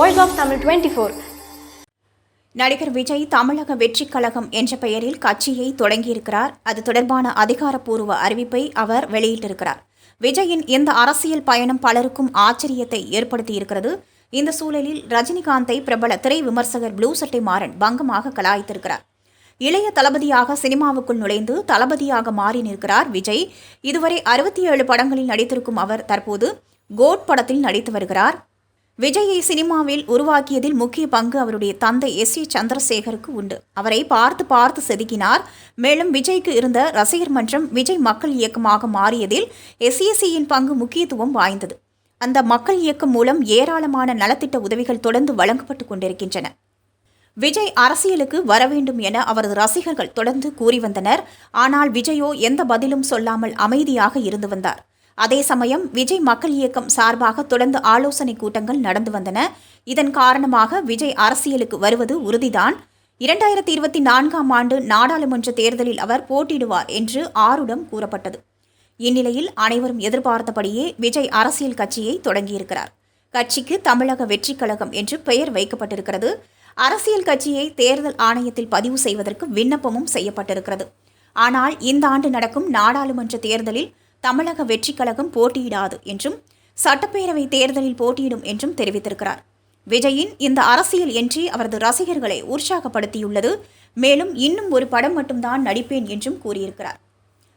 Voice of Tamil 24. நடிகர் விஜய் தமிழக வெற்றிக் கழகம் என்ற பெயரில் கட்சியை தொடங்கியிருக்கிறார். அது தொடர்பான அதிகாரப்பூர்வ அறிவிப்பை அவர் வெளியிட்டிருக்கிறார். விஜயின் இந்த அரசியல் பயணம் பலருக்கும் ஆச்சரியத்தை ஏற்படுத்தியிருக்கிறது. இந்த சூழலில் ரஜினிகாந்தை பிரபல திரை விமர்சகர் ப்ளூ சட்டை மாறன் பங்கமாக கலாய்த்திருக்கிறார். இளைய தளபதியாக சினிமாவுக்குள் நுழைந்து தளபதியாக மாறி நிற்கிறார் விஜய். இதுவரை 67 படங்களில் நடித்திருக்கும் அவர் தற்போது கோட் படத்தில் நடித்து வருகிறார். விஜயை சினிமாவில் உருவாக்கியதில் முக்கிய பங்கு அவருடைய தந்தை எஸ். ஏ. சந்திரசேகருக்கு உண்டு. அவரை பார்த்து செதுக்கினார். மேலும் விஜய்க்கு இருந்த ரசிகர் மன்றம் விஜய் மக்கள் இயக்கமாக மாறியதில் SACயின் பங்கு முக்கியத்துவம் வாய்ந்தது. அந்த மக்கள் இயக்கம் மூலம் ஏராளமான நலத்திட்ட உதவிகள் தொடர்ந்து வழங்கப்பட்டு கொண்டிருக்கின்றன. விஜய் அரசியலுக்கு வர வேண்டும் என அவரது ரசிகர்கள் தொடர்ந்து கூறி வந்தனர். ஆனால் விஜயோ எந்த பதிலும் சொல்லாமல் அமைதியாக இருந்து வந்தார். அதே சமயம் விஜய் மக்கள் இயக்கம் சார்பாக தொடர்ந்து ஆலோசனை கூட்டங்கள் நடந்து வந்தன. இதன் காரணமாக விஜய் அரசியலுக்கு வருவது உறுதிதான். 2024ஆம் ஆண்டு நாடாளுமன்ற தேர்தலில் அவர் போட்டியிடுவார் என்று ஆருடம் கூறப்பட்டது. இந்நிலையில் அனைவரும் எதிர்பார்த்தபடியே விஜய் அரசியல் கட்சியை தொடங்கியிருக்கிறார். கட்சிக்கு தமிழக வெற்றிக் கழகம் என்று பெயர் வைக்கப்பட்டிருக்கிறது. அரசியல் கட்சியை தேர்தல் ஆணையத்தில் பதிவு செய்வதற்கு விண்ணப்பமும் செய்யப்பட்டிருக்கிறது. ஆனால் இந்த ஆண்டு நடக்கும் நாடாளுமன்ற தேர்தலில் தமிழக வெற்றிக் கழகம் போட்டியிடாது என்றும் சட்டப்பேரவை தேர்தலில் போட்டியிடும் என்றும் தெரிவித்திருக்கிறார். விஜயின் இந்த அரசியல் என்றி அவரது ரசிகர்களை உற்சாகப்படுத்தியுள்ளது. மேலும் இன்னும் ஒரு படம் மட்டும்தான் நடிப்பேன் என்றும் கூறியிருக்கிறார்.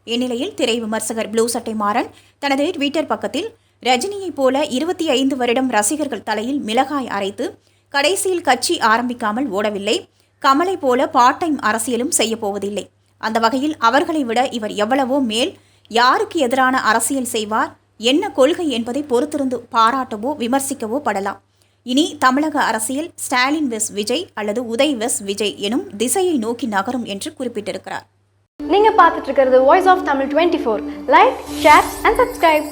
இந்நிலையில் திரை விமர்சகர் ப்ளூ சட்டை மாறன் தனது ட்விட்டர் பக்கத்தில் ரஜினியைப் போல 25 வருடம் ரசிகர்கள் தலையில் மிளகாய் அரைத்து கடைசியில் கட்சி ஆரம்பிக்காமல் ஓடவில்லை. கமலை போல பார்ட் டைம் அரசியலும் செய்யப்போவதில்லை. அந்த வகையில் அவர்களை விட இவர் எவ்வளவோ மேல். யாருக்கு எதிரான அரசியல் செய்வார், என்ன கொள்கை என்பதை பொறுத்திருந்து பாராட்டவோ விமர்சிக்கவோ படலாம். இனி தமிழக அரசியல் ஸ்டாலின் வெஸ் விஜய் அல்லது உதய் வெஸ் விஜய் எனும் திசையை நோக்கி நகரும் என்று குறிப்பிட்டிருக்கிறார். நீங்க பார்த்துட்டு இருக்கிறது Voice of Tamil 24. Like, share and subscribe.